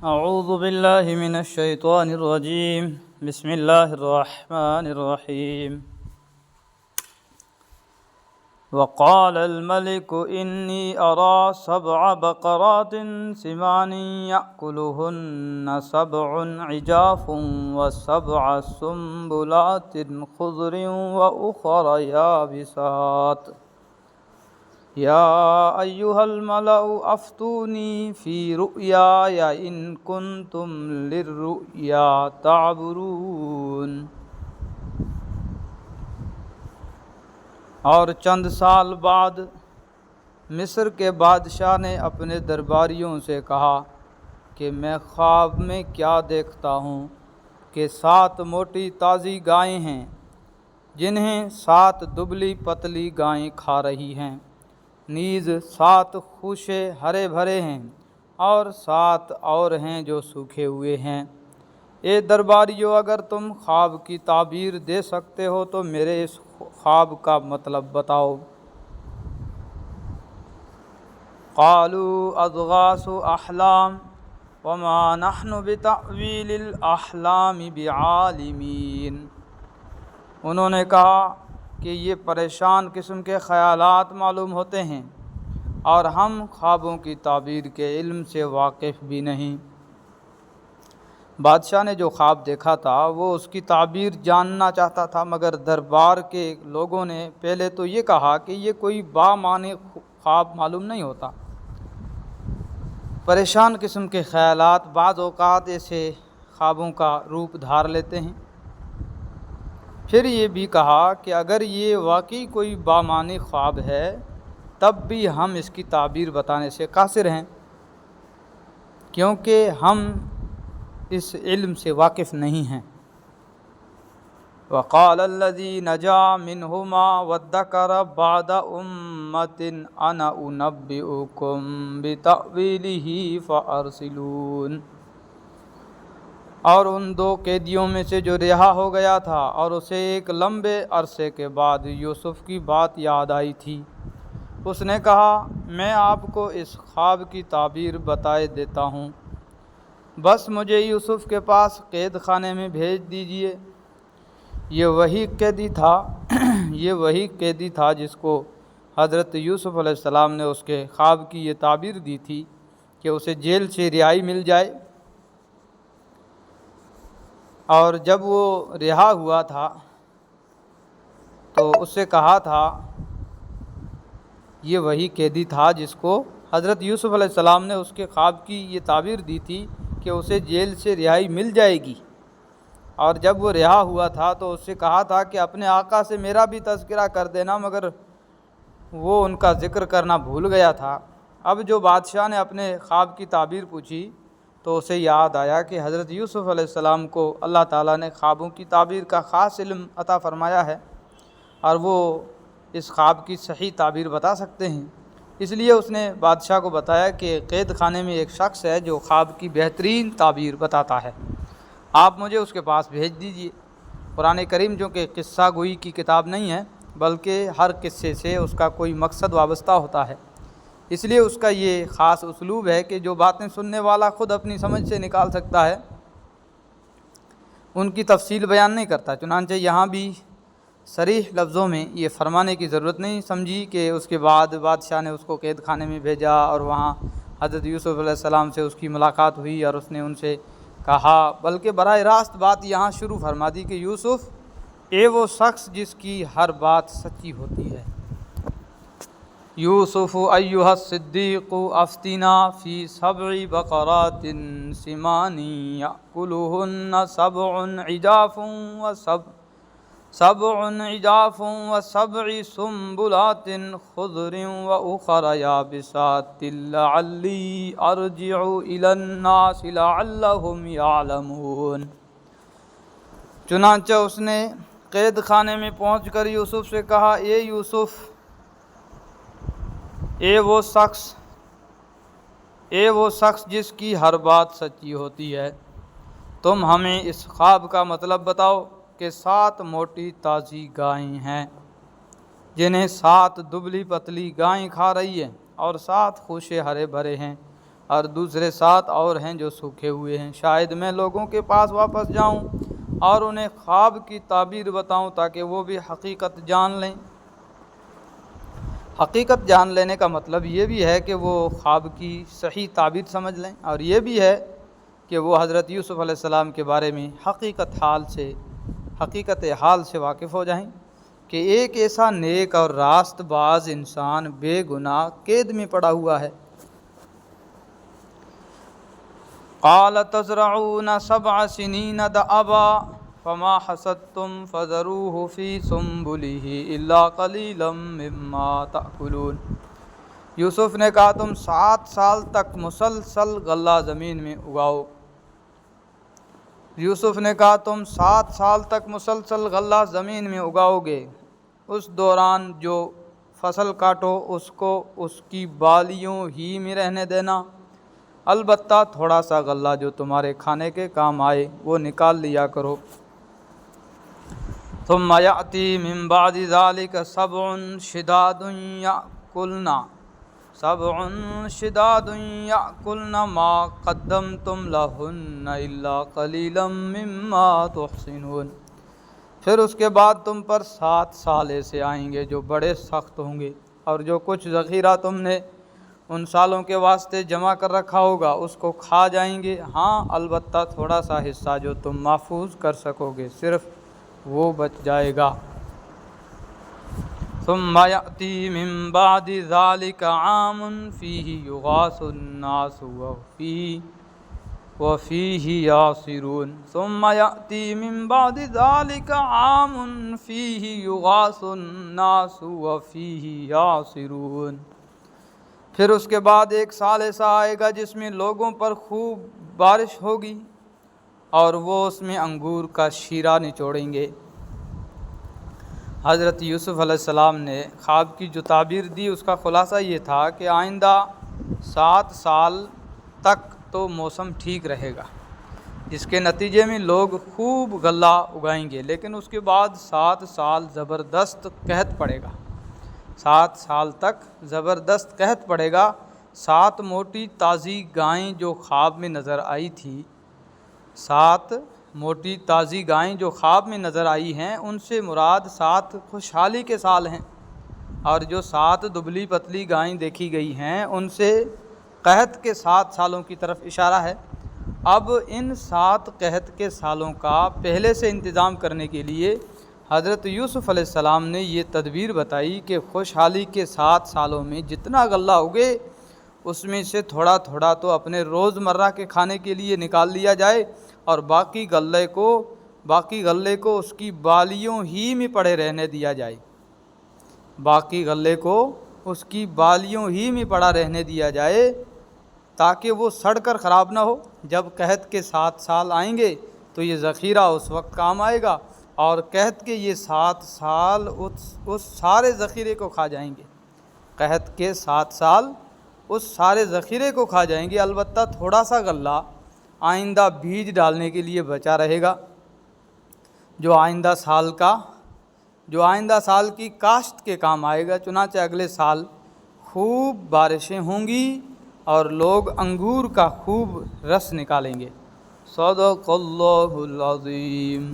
اعوذ باللہ من الشیطان الرجیم بسم اللہ الرحمن الرحیم وقال الملك إني أرى 7 بقرات سمان يأكلهن 7 عجاف و7 سنبلات خضر وأخر يابسات يا أيها الملأ أفتوني في رؤياي إن كنتم للرؤيا تعبرون۔ اور چند سال بعد مصر کے بادشاہ نے اپنے درباریوں سے کہا کہ میں خواب میں کیا دیکھتا ہوں کہ 7 موٹی تازی گائیں ہیں جنہیں 7 دبلی پتلی گائیں کھا رہی ہیں، نیز 7 خوشے ہرے بھرے ہیں اور 7 اور ہیں جو سوکھے ہوئے ہیں۔ اے درباریو، اگر تم خواب کی تعبیر دے سکتے ہو تو میرے اس خواب کا مطلب بتاؤ۔ قالوا اضغاث احلام وما نحن بتأویل الاحلام بعالمین۔ انہوں نے کہا کہ یہ پریشان قسم کے خیالات معلوم ہوتے ہیں اور ہم خوابوں کی تعبیر کے علم سے واقف بھی نہیں۔ بادشاہ نے جو خواب دیکھا تھا وہ اس کی تعبیر جاننا چاہتا تھا، مگر دربار کے لوگوں نے پہلے تو یہ کہا کہ یہ کوئی بامعنی خواب معلوم نہیں ہوتا۔ پریشان قسم کے خیالات بعض اوقات ایسے خوابوں کا روپ دھار لیتے ہیں۔ پھر یہ بھی کہا کہ اگر یہ واقعی کوئی بامعنی خواب ہے تب بھی ہم اس کی تعبیر بتانے سے قاصر ہیں، کیونکہ ہم اس علم سے واقف نہیں ہیں۔ وقال الذی نجا منہما وادکر بعد امۃ انا انبئکم بتأویلہ فارسلون۔ اور ان 2 قیدیوں میں سے جو رہا ہو گیا تھا اور اسے ایک لمبے عرصے کے بعد یوسف کی بات یاد آئی تھی، اس نے کہا میں آپ کو اس خواب کی تعبیر بتائے دیتا ہوں، بس مجھے یوسف کے پاس قید خانے میں بھیج دیجئے۔ یہ وہی قیدی تھا جس کو حضرت یوسف علیہ السلام نے اس کے خواب کی یہ تعبیر دی تھی کہ اسے جیل سے رہائی مل جائے، اور جب وہ رہا ہوا تھا تو اس سے کہا تھا، یہ وہی قیدی تھا جس کو حضرت یوسف علیہ السلام نے اس کے خواب کی یہ تعبیر دی تھی کہ اسے جیل سے رہائی مل جائے گی، اور جب وہ رہا ہوا تھا تو اس سے کہا تھا کہ اپنے آقا سے میرا بھی تذکرہ کر دینا، مگر وہ ان کا ذکر کرنا بھول گیا تھا۔ اب جو بادشاہ نے اپنے خواب کی تعبیر پوچھی تو اسے یاد آیا کہ حضرت یوسف علیہ السلام کو اللہ تعالیٰ نے خوابوں کی تعبیر کا خاص علم عطا فرمایا ہے اور وہ اس خواب کی صحیح تعبیر بتا سکتے ہیں، اس لیے اس نے بادشاہ کو بتایا کہ قید خانے میں ایک شخص ہے جو خواب کی بہترین تعبیر بتاتا ہے، آپ مجھے اس کے پاس بھیج دیجیے۔ قرآن کریم جو کہ قصہ گوئی کی کتاب نہیں ہے بلکہ ہر قصے سے اس کا کوئی مقصد وابستہ ہوتا ہے، اس لیے اس کا یہ خاص اسلوب ہے کہ جو باتیں سننے والا خود اپنی سمجھ سے نکال سکتا ہے ان کی تفصیل بیان نہیں کرتا۔ چنانچہ یہاں بھی صریح لفظوں میں یہ فرمانے کی ضرورت نہیں سمجھی کہ اس کے بعد بادشاہ نے اس کو قید خانے میں بھیجا اور وہاں حضرت یوسف علیہ السلام سے اس کی ملاقات ہوئی اور اس نے ان سے کہا، بلکہ براہ راست بات یہاں شروع فرما دی کہ یوسف اے وہ شخص جس کی ہر بات سچی ہوتی ہے۔ یوسف ایھا الصدیق افتنا فی 7 بقرات سمان یأکلہن 7 عجاف و7 سنبلات خضر وأخر یابسات لعلی ارجع الی الناس لعلہم یعلمون۔ چنانچہ اس نے قید خانے میں پہنچ کر یوسف سے کہا، اے یوسف، اے وہ شخص جس کی ہر بات سچی ہوتی ہے، تم ہمیں اس خواب کا مطلب بتاؤ کہ 7 موٹی تازی گائیں ہیں جنہیں 7 دبلی پتلی گائیں کھا رہی ہیں اور 7 خوشے ہرے بھرے ہیں، اور دوسرے 7 اور ہیں جو سوکھے ہوئے ہیں۔ شاید میں لوگوں کے پاس واپس جاؤں اور انہیں خواب کی تعبیر بتاؤں تاکہ وہ بھی حقیقت جان لیں۔ حقیقت جان لینے کا مطلب یہ بھی ہے کہ وہ خواب کی صحیح تعبیر سمجھ لیں، اور یہ بھی ہے کہ وہ حضرت یوسف علیہ السلام کے بارے میں حقیقت حال سے واقف ہو جائیں کہ ایک ایسا نیک اور راست باز انسان بے گناہ قید میں پڑا ہوا ہے۔ قال تزرعون 7 سنين دأبا فما حصدتم فذروه في سنبله إلا قليلا مما تأكلون۔ یوسف نے کہا تم 7 سال تک مسلسل غلہ زمین میں اگاؤ۔ یوسف نے کہا تم 7 سال تک مسلسل غلہ زمین میں اگاؤ گے، اس دوران جو فصل کاٹو اس کو اس کی بالیوں ہی میں رہنے دینا، البتہ تھوڑا سا غلہ جو تمہارے کھانے کے کام آئے وہ نکال لیا کرو۔ ثم یأتی من بعد ذلك 7 شداد یأکلن ما قدمتم لہن الا قلیلا مما تحصنون۔ پھر اس کے بعد تم پر 7 سال ایسے آئیں گے جو بڑے سخت ہوں گے، اور جو کچھ ذخیرہ تم نے ان سالوں کے واسطے جمع کر رکھا ہوگا اس کو کھا جائیں گے، ہاں البتہ تھوڑا سا حصہ جو تم محفوظ کر سکو گے صرف وہ بچ جائے گا۔ ثم یأتی من بعد ذلك عام فیہ یغاث الناس وفیہ یعصرون۔ ثم یأتی من بعد ذلك عام فیہ یغاث الناس وفیہ یعصرون۔ پھر اس کے بعد 1 سال ایسا آئے گا جس میں لوگوں پر خوب بارش ہوگی اور وہ اس میں انگور کا شیرہ نچوڑیں گے۔ حضرت یوسف علیہ السلام نے خواب کی جو تعبیر دی اس کا خلاصہ یہ تھا کہ آئندہ 7 سال تک تو موسم ٹھیک رہے گا، جس کے نتیجے میں لوگ خوب غلہ اگائیں گے، لیکن اس کے بعد 7 سال زبردست قحط پڑے گا۔ 7 سال تک زبردست قحط پڑے گا۔ 7 موٹی تازی گائیں جو خواب میں نظر آئی تھی، 7 موٹی تازی گائیں جو خواب میں نظر آئی ہیں ان سے مراد 7 خوشحالی کے سال ہیں، اور جو 7 دبلی پتلی گائیں دیکھی گئی ہیں ان سے قحط کے 7 سالوں کی طرف اشارہ ہے۔ اب ان 7 قحط کے سالوں کا پہلے سے انتظام کرنے کے لیے حضرت یوسف علیہ السلام نے یہ تدبیر بتائی کہ خوشحالی کے 7 سالوں میں جتنا غلہ اگے اس میں سے تھوڑا تھوڑا تو اپنے روزمرہ کے کھانے کے لیے نکال لیا جائے، اور باقی غلے کو اس کی بالیوں ہی میں پڑے رہنے دیا جائے۔ باقی غلے کو اس کی بالیوں ہی میں پڑا رہنے دیا جائے تاکہ وہ سڑ کر خراب نہ ہو۔ جب قحط کے 7 سال آئیں گے تو یہ ذخیرہ اس وقت کام آئے گا، اور قحط کے یہ 7 سال اس سارے ذخیرے کو کھا جائیں گے۔ قحط کے 7 سال اس سارے ذخیرے کو کھا جائیں گے، البتہ تھوڑا سا غلہ آئندہ بیج ڈالنے کے لیے بچا رہے گا، جو آئندہ سال کی کاشت کے کام آئے گا۔ چنانچہ اگلے سال خوب بارشیں ہوں گی اور لوگ انگور کا خوب رس نکالیں گے۔ صدق اللہ العظیم۔